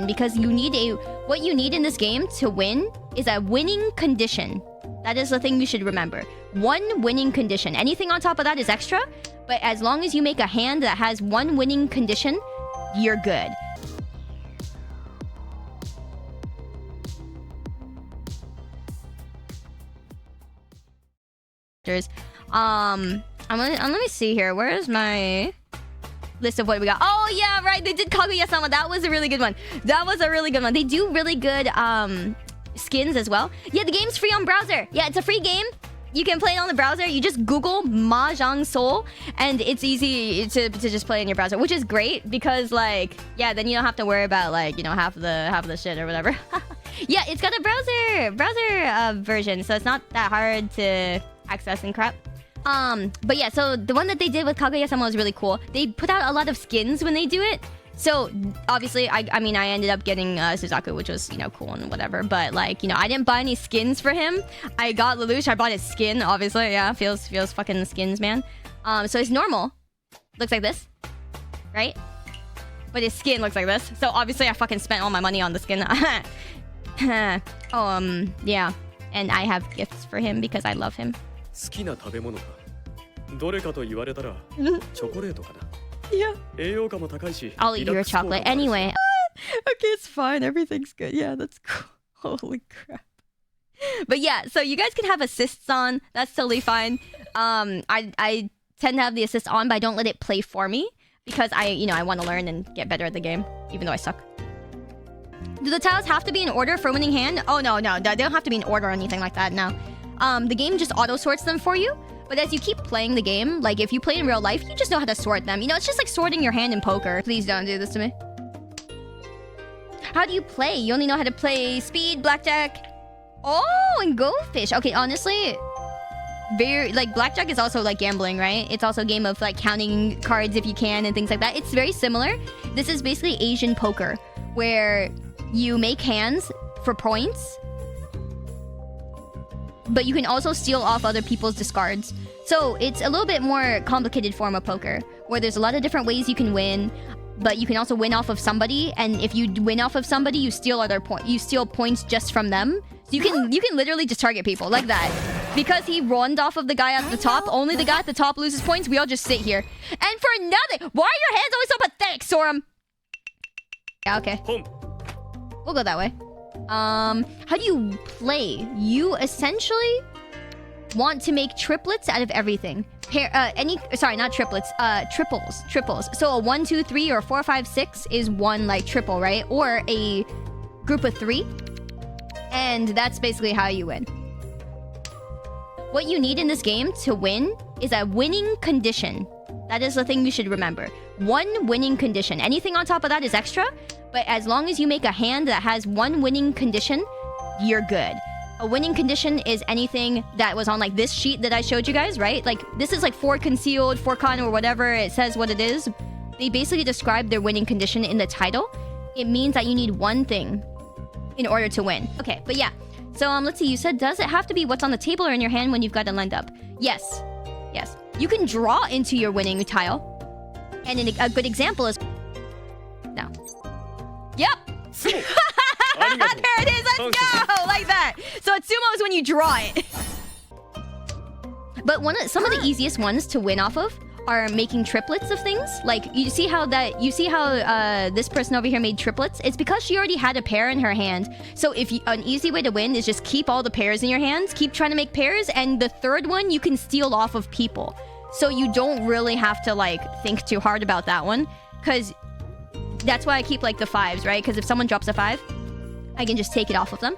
because what you need in this game to win is a winning condition. That is the thing you should remember. One winning condition. Anything on top of that is extra, but as long as you make a hand that has one winning condition, you're good. Let me see here. Where is my list of what we got? Oh yeah, right. They did Kaguya-sama. That was a really good one. That was a really good one. They do really good skins as well. Yeah, the game's free on browser. Yeah, it's a free game. You can play it on the browser. You just Google Mahjon Soul, and it's easy to just play in your browser, which is great because, like, yeah, then you don't have to worry about, like, you know, half of the shit or whatever. Yeah, it's got a browser version, so it's not that hard to access and crap. But yeah, so the one that they did with Kaguya-sama was really cool. They put out a lot of skins when they do it. So obviously, I mean, I ended up getting Suzaku, which was, you know, cool and whatever. But, like, you know, I didn't buy any skins for him. I got Lelouch. I bought his skin, obviously. Yeah, feels fucking skins, man. So it's normal. Looks like this, right? But his skin looks like this. So obviously, I fucking spent all my money on the skin. Yeah. And I have gifts for him because I love him. Yeah. I'll eat your chocolate anyway. Okay, it's fine. Everything's good. Yeah, that's cool. Holy crap. But yeah, so you guys can have assists on. That's totally fine. I tend to have the assist on, but I don't let it play for me because I want to learn and get better at the game, even though I suck. Do the tiles have to be in order for winning hand? Oh no, they don't have to be in order or anything like that. No. The game just auto sorts them for you. But as you keep playing the game, like if you play in real life, you just know how to sort them. You know, it's just like sorting your hand in poker. Please don't do this to me. How do you play? You only know how to play speed, blackjack. Oh, and go fish. Okay, honestly, like blackjack is also like gambling, right? It's also a game of like counting cards if you can and things like that. It's very similar. This is basically Asian poker, where you make hands for points, but you can also steal off other people's discards. So it's a little bit more complicated form of poker, where there's a lot of different ways you can win, but you can also win off of somebody, and if you win off of somebody, you steal you steal points just from them. So you can literally just target people like that. Because he runned off of the guy at the top, only the guy at the top loses points, we all just sit here. And for nothing! Why are your hands always so pathetic, Sorum? Yeah, okay. We'll go that way. How do you play? You essentially want to make triplets out of everything. Not triplets, triples. So a 1, 2, 3 or 4, 5, 6 is one like triple, right? Or a group of 3. And that's basically how you win. What you need in this game to win is a winning condition. That is the thing you should remember. One winning condition. Anything on top of that is extra, but as long as you make a hand that has one winning condition, you're good. A winning condition is anything that was on like this sheet that I showed you guys, right? Like this is like 4 concealed, 4 con, or whatever it says what it is. They basically describe their winning condition in the title. It means that you need one thing in order to win. Okay, but yeah. So let's see, you said, does it have to be what's on the table or in your hand when you've got it lined up? Yes. Yes. You can draw into your winning tile. And a good example is... No. Yep! There it is, let's go! Like that! So a sumo is when you draw it. But some of the easiest ones to win off of are making triplets of things. Like, you see how this person over here made triplets? It's because she already had a pair in her hand. So an easy way to win is just keep all the pairs in your hands, keep trying to make pairs, and the third one you can steal off of people. So you don't really have to, like, think too hard about that one. Because that's why I keep, like, the 5s, right? Because if someone drops a 5, I can just take it off of them.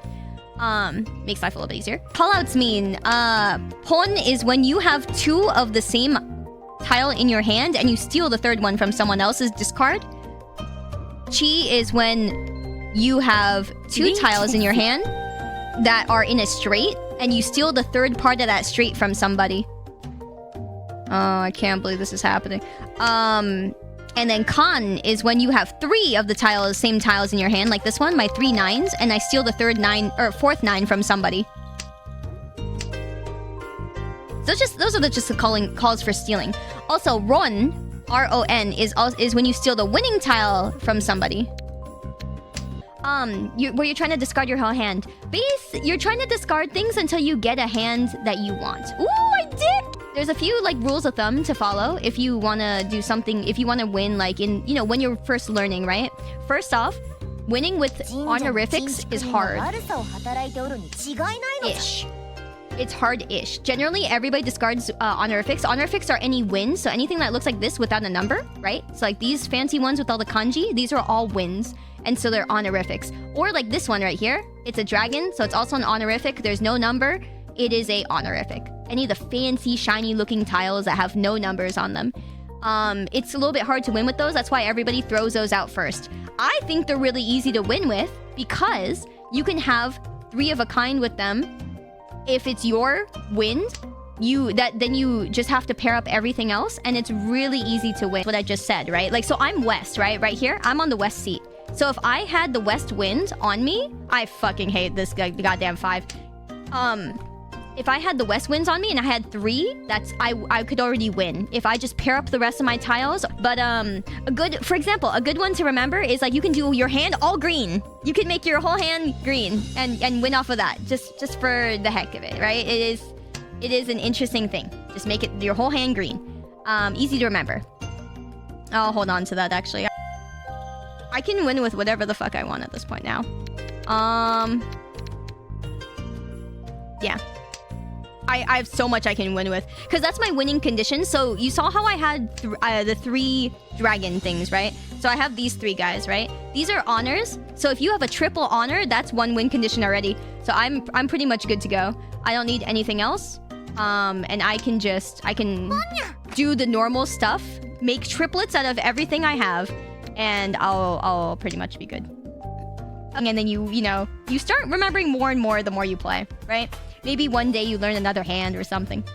Makes life a little bit easier. Callouts mean, pon is when you have 2 of the same tile in your hand and you steal the third one from someone else's discard. Chi is when you have 2 tiles in your hand that are in a straight and you steal the third part of that straight from somebody. Oh, I can't believe this is happening. And then con is when you have 3 of the same tiles in your hand, like this one, my 3 9s, and I steal the fourth 9 from somebody. So those are just the calls for stealing. Also, ron, R-O-N, is when you steal the winning tile from somebody. where you're trying to discard your whole hand. You're trying to discard things until you get a hand that you want. Ooh, I did! There's a few like rules of thumb to follow if you want to do something, if you want to win like in, you know, when you're first learning, right? First off, winning with honorifics is hard. Ish. It's hard-ish. Generally, everybody discards honorifics. Honorifics are any wins, so anything that looks like this without a number, right? So like these fancy ones with all the kanji, these are all wins, and so they're honorifics. Or like this one right here, it's a dragon, so it's also an honorific. There's no number. It is a honorific. Any of the fancy, shiny-looking tiles that have no numbers on them. It's a little bit hard to win with those. That's why everybody throws those out first. I think they're really easy to win with because you can have 3 of a kind with them. If it's your wind, then you just have to pair up everything else, and it's really easy to win. What I just said, right? Like, so I'm west, right? Right here, I'm on the west seat. So if I had the west wind on me, I fucking hate this goddamn 5. If I had the west winds on me and I had 3, I could already win if I just pair up the rest of my tiles. But for example, a good one to remember is like you can do your hand all green. You can make your whole hand green and win off of that just for the heck of it, right? It is an interesting thing. Just make it your whole hand green. Easy to remember. I'll hold on to that actually. I can win with whatever the fuck I want at this point now. Yeah. I have so much I can win with. Because that's my winning condition. So you saw how I had the 3 dragon things, right? So I have these 3 guys, right? These are honors. So if you have a triple honor, that's 1 win condition already. So I'm pretty much good to go. I don't need anything else. And I can do the normal stuff. Make triplets out of everything I have. And I'll pretty much be good. And then you start remembering more and more the more you play, right? Maybe one day you learn another hand or something.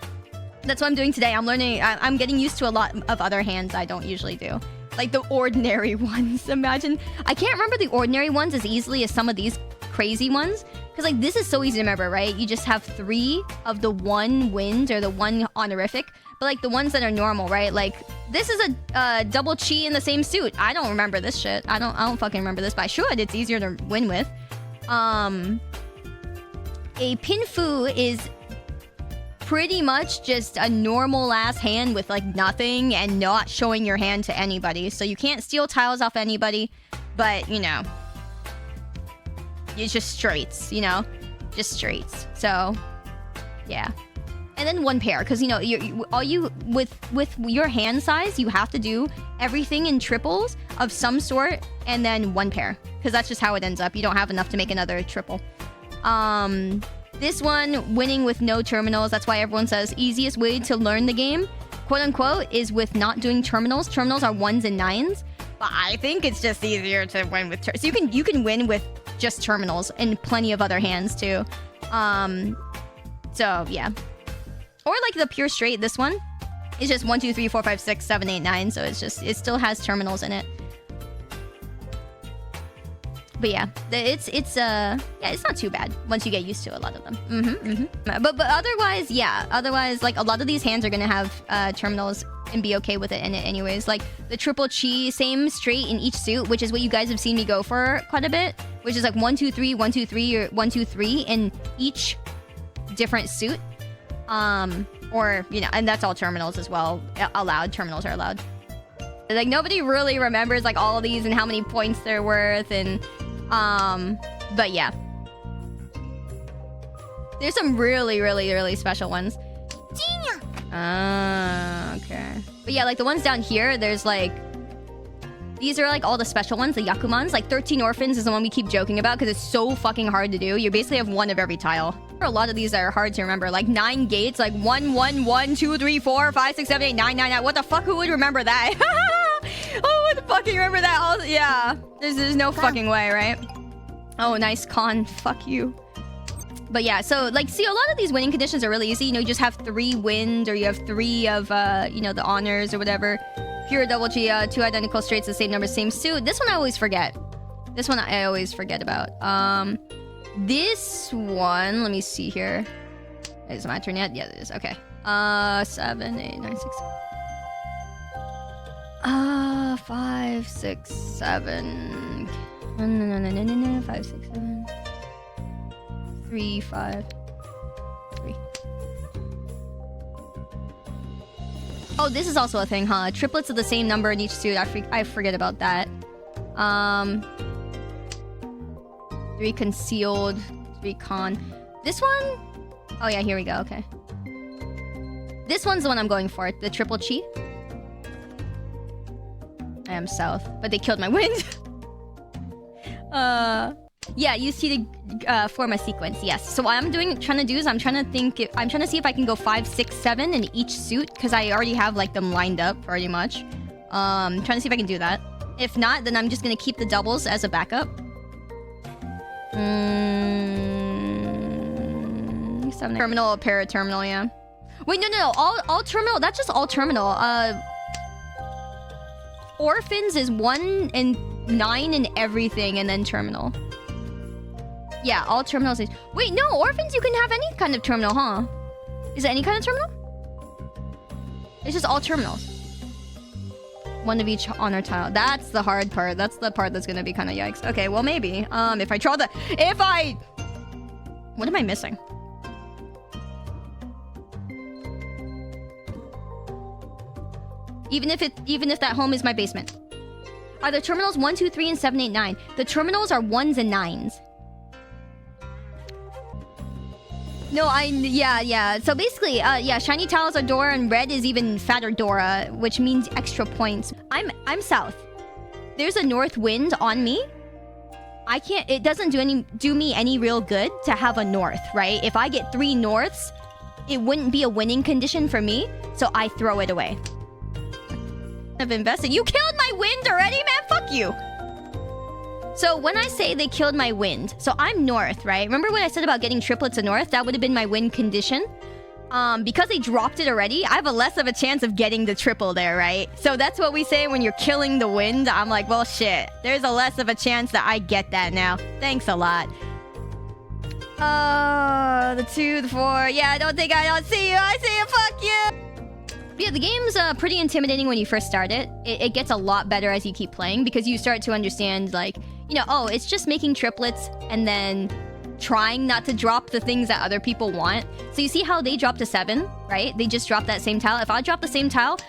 That's what I'm doing today. I'm getting used to a lot of other hands I don't usually do. Like the ordinary ones. Imagine. I can't remember the ordinary ones as easily as some of these crazy ones. Because like this is so easy to remember, right? You just have 3 of the 1 wind or the 1 honorific. But like the ones that are normal, right? Like this is a double chi in the same suit. I don't remember this shit. I don't fucking remember this, but I should. It's easier to win with. A pinfu is pretty much just a normal ass hand with like nothing and not showing your hand to anybody. So you can't steal tiles off anybody, but you know, it's just straights, you know, just straights. So yeah. And then 1 pair, because you know, with your hand size, you have to do everything in triples of some sort, and then 1 pair, because that's just how it ends up. You don't have enough to make another triple. This one, winning with no terminals. That's why everyone says easiest way to learn the game, quote unquote, is with not doing terminals. Terminals are 1s and 9s, but I think it's just easier to win with so you can win with just terminals and plenty of other hands too. So yeah. Or like the pure straight, this one is just 1, 2, 3, 4, 5, 6, 7, 8, 9. So it still has terminals in it. But yeah, it's not too bad once you get used to a lot of them. But otherwise, yeah. Otherwise, like a lot of these hands are gonna have terminals and be okay with it in it anyways. Like the triple chi, same straight in each suit, which is what you guys have seen me go for quite a bit. Which is like 1, 2, 3, 1, 2, 3, or 1, 2, 3 in each different suit. Or you know, and that's all terminals as well. Allowed, terminals are allowed. Like nobody really remembers like all of these and how many points they're worth and but yeah. There's some really, really, really special ones. Okay. But yeah, like the ones down here, there's like these are like all the special ones, the Yakumans. Like 13 Orphans is the one we keep joking about because it's so fucking hard to do. You basically have 1 of every tile. There are a lot of these that are hard to remember. Like 9 gates, like 1, 1, 1, 2, 3, 4, 5, 6, 7, 8, 9, 9, 9. What the fuck? Who would remember that? Oh, what the fucking remember that? Oh, yeah. There's no fucking way, right? Oh, nice con. Fuck you. But yeah, so like, see, a lot of these winning conditions are really easy. You know, you just have 3 wind, or you have 3 of, you know, the honors or whatever. Pure double G, 2 identical straights, the same number, same suit. This one I always forget. This one I always forget about. This one, let me see here. Is it my turn yet? Yeah, it is. Okay. 7, 8, 9, 6. 5, 6, 7. No. 5, 6, 7. 3, 5, 3. Oh, this is also a thing, huh? Triplets of the same number in each suit. I forget about that. 3 concealed, 3 con. This one? Oh yeah, here we go. Okay. This one's the one I'm going for. The triple chi. I am south, but they killed my wind. Yeah, you see the form a sequence. Yes. So what I'm trying to do is I'm trying to see if I can go 5, 6, 7 in each suit because I already have like them lined up pretty much. Trying to see if I can do that. If not, then I'm just gonna keep the doubles as a backup. 7 terminal, paraterminal, yeah. Wait, no. All terminal. That's just all terminal. Orphans is 1 and 9 and everything, and then terminal. Yeah, all terminals is... Wait, no, orphans you can have any kind of terminal, huh? Is it any kind of terminal? It's just all terminals. 1 of each honor tile. That's the hard part. That's the part that's gonna be kind of yikes. Okay, well maybe. If I draw the... What am I missing? Even if that home is my basement. Are the terminals 1, 2, 3, and 7, 8, 9? The terminals are 1s and 9s. No, yeah. So basically, yeah, shiny tiles are Dora and red is even fatter Dora, which means extra points. I'm south. There's a north wind on me. I can't. It doesn't do me any real good to have a north, right? If I get 3 norths, it wouldn't be a winning condition for me, so I throw it away. I've invested. You killed my wind already, man. Fuck you. So when I say they killed my wind, so I'm north, right? Remember what I said about getting triplets of north? That would have been my win condition. Because they dropped it already, I have a less of a chance of getting the triple there, right? So that's what we say when you're killing the wind. I'm like, well, shit. There's a less of a chance that I get that now. Thanks a lot. The 2, the 4. Yeah, I don't see you. I see you. Fuck you. Yeah, the game's pretty intimidating when you first start it. It gets a lot better as you keep playing because you start to understand, like, you know, oh, it's just making triplets and then trying not to drop the things that other people want. So you see how they dropped a 7, right? They just dropped that same tile. If I drop the same tile,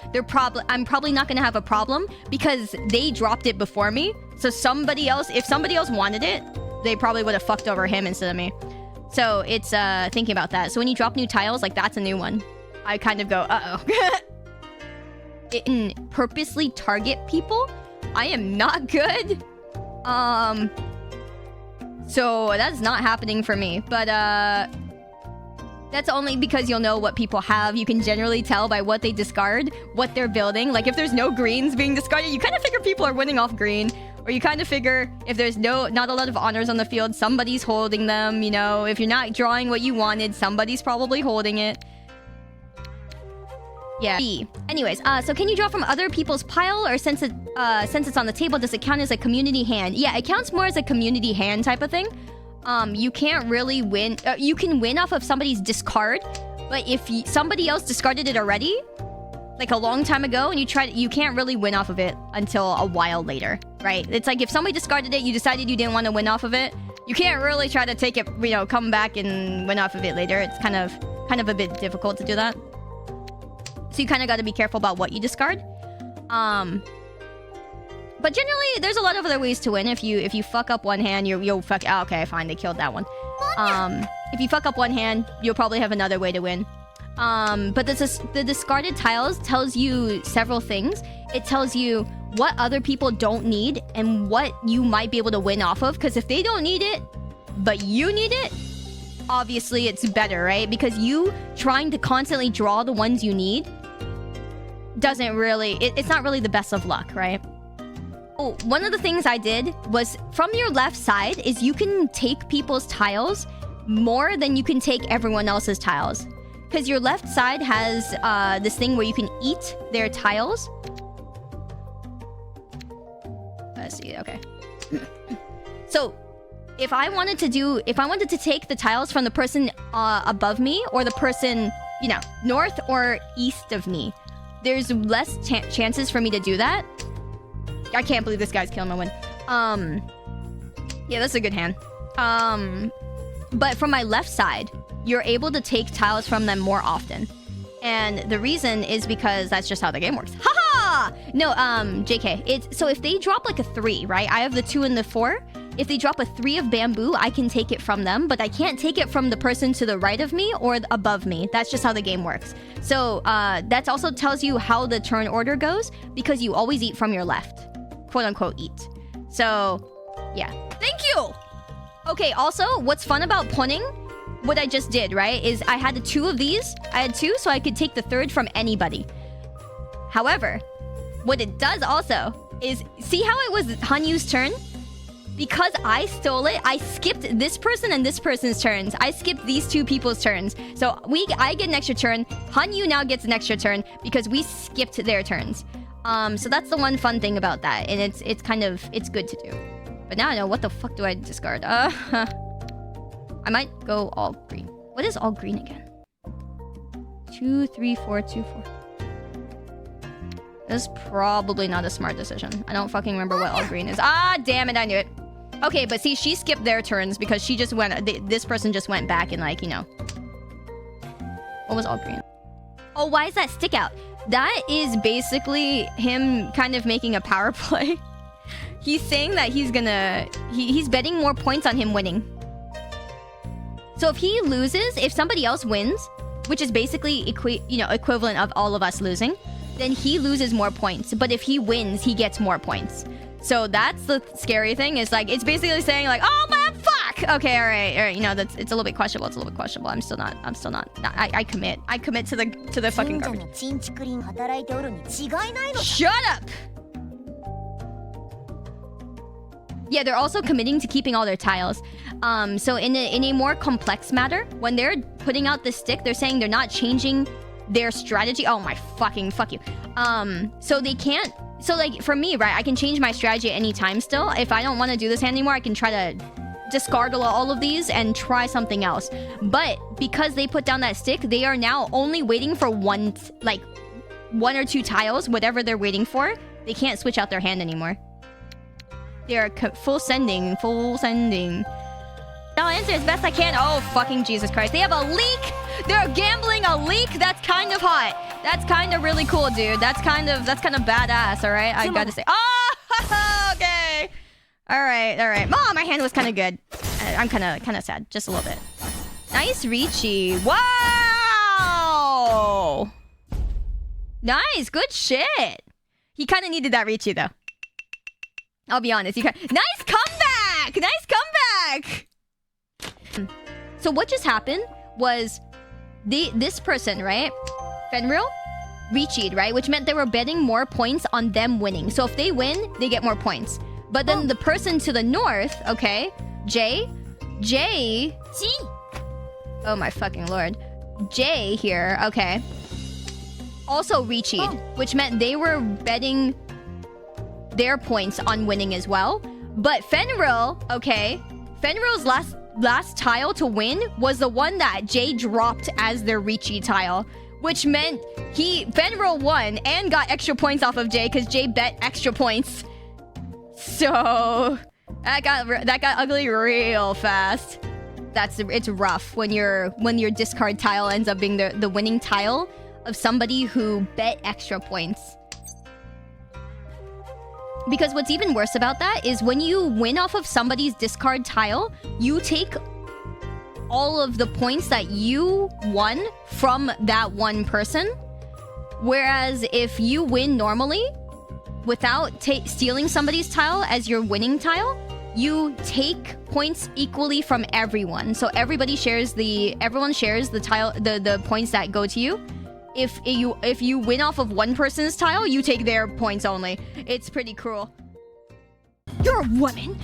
I'm probably not going to have a problem because they dropped it before me. So if somebody else wanted it, they probably would have fucked over him instead of me. So it's thinking about that. So when you drop new tiles, like, that's a new one. I kind of go, uh-oh. It purposely target people. I am not good. So that's not happening for me. But that's only because you'll know what people have. You can generally tell by what they discard, what they're building. Like if there's no greens being discarded, you kind of figure people are winning off green. Or you kind of figure if there's not a lot of honors on the field, somebody's holding them, you know. If you're not drawing what you wanted, somebody's probably holding it. Yeah. Anyways, so can you draw from other people's pile, or since it's on the table, does it count as a community hand? Yeah, it counts more as a community hand type of thing. You can't really win. You can win off of somebody's discard, but if somebody else discarded it already, like a long time ago, and you can't really win off of it until a while later, right? It's like if somebody discarded it, you decided you didn't want to win off of it, you can't really try to take it, you know, come back and win off of it later. It's kind of a bit difficult to do that. So you kind of got to be careful about what you discard. But generally, there's a lot of other ways to win. If you fuck up one hand, you'll fuck... Oh, okay, fine, they killed that one. If you fuck up one hand, you'll probably have another way to win. But the discarded tiles tells you several things. It tells you what other people don't need and what you might be able to win off of. Because if they don't need it, but you need it, obviously it's better, right? Because you trying to constantly draw the ones you need doesn't really... It's not really the best of luck, right? Oh, one of the things I did was from your left side is you can take people's tiles more than you can take everyone else's tiles. Because your left side has this thing where you can eat their tiles. Let's see, okay. So, if I wanted to take the tiles from the person above me or the person, you know, north or east of me, there's less chances for me to do that. I can't believe this guy's killing my win. Yeah, that's a good hand. But from my left side, you're able to take tiles from them more often. And the reason is because that's just how the game works. Haha! No, JK. It's so if they drop like a 3, right? I have the 2 and the 4. If they drop a 3 of bamboo, I can take it from them, but I can't take it from the person to the right of me or above me. That's just how the game works. So that also tells you how the turn order goes, because you always eat from your left. Quote unquote eat. So, yeah. Thank you! Okay, also, what's fun about punning, what I just did, right, is I had the 2 of these. I had 2, so I could take the 3rd from anybody. However, what it does also is, see how it was Hanyu's turn? Because I stole it, I skipped this person and this person's turns. I skipped these 2 people's turns. So I get an extra turn. Hanyu now gets an extra turn because we skipped their turns. So that's the one fun thing about that. And it's kind of, it's good to do. But now I know, what the fuck do I discard? I might go all green. What is all green again? 2, 3, 4, 2, 4. This is probably not a smart decision. I don't fucking remember what all green is. Ah, damn it, I knew it. Okay, but see, she skipped their turns because she just went... This person just went back and, like, you know... What was all green? Oh, why is that stick out? That is basically him kind of making a power play. He's saying that he's gonna... He's betting more points on him winning. So if he loses, if somebody else wins, which is basically equivalent of all of us losing, then he loses more points. But if he wins, he gets more points. So that's the scary thing, is like, it's basically saying like, oh man, fuck! Okay, alright, you know, it's a little bit questionable, I'm still not, I commit to the fucking garbage. Shut up! Yeah, they're also committing to keeping all their tiles. So in a more complex matter, when they're putting out the stick, they're saying they're not changing their strategy. Oh my fucking fuck you. So they can't. So like for me, right, I can change my strategy at any time still. If I don't want to do this hand anymore, I can try to discard all of these and try something else. But because they put down that stick, they are now only waiting for one or two tiles, whatever they're waiting for. They can't switch out their hand anymore. They're full sending. I'll answer as best I can. Oh, fucking Jesus Christ. They have a leak! They're gambling a leak? That's kind of hot. That's kind of really cool, dude. That's kind of badass, alright? I gotta say. Oh, okay. Alright. Oh, my hand was kind of good. I'm kind of sad. Just a little bit. Nice Riichi. Wow! Nice. Good shit. He kind of needed that Riichi, though. I'll be honest. Nice comeback! Nice comeback! So what just happened was this person, right? Fenrir Riichi'd, right? Which meant they were betting more points on them winning. So if they win, they get more points. But then the person to the north, okay, Jay. Oh my fucking lord. Jay here, okay. Also Riichi'd, which meant they were betting their points on winning as well. But Fenrir, okay, Fenrir's last tile to win was the one that Jay dropped as their Riichi tile, which meant Fenrir won and got extra points off of Jay because Jay bet extra points. So that got ugly real fast. It's rough when your discard tile ends up being the winning tile of somebody who bet extra points. Because what's even worse about that is when you win off of somebody's discard tile, you take all of the points that you won from that one person. Whereas if you win normally, without stealing somebody's tile as your winning tile, you take points equally from everyone. So everyone shares the tile, the points that go to you. If you win off of one person's tile, you take their points only. It's pretty cruel. You're a woman.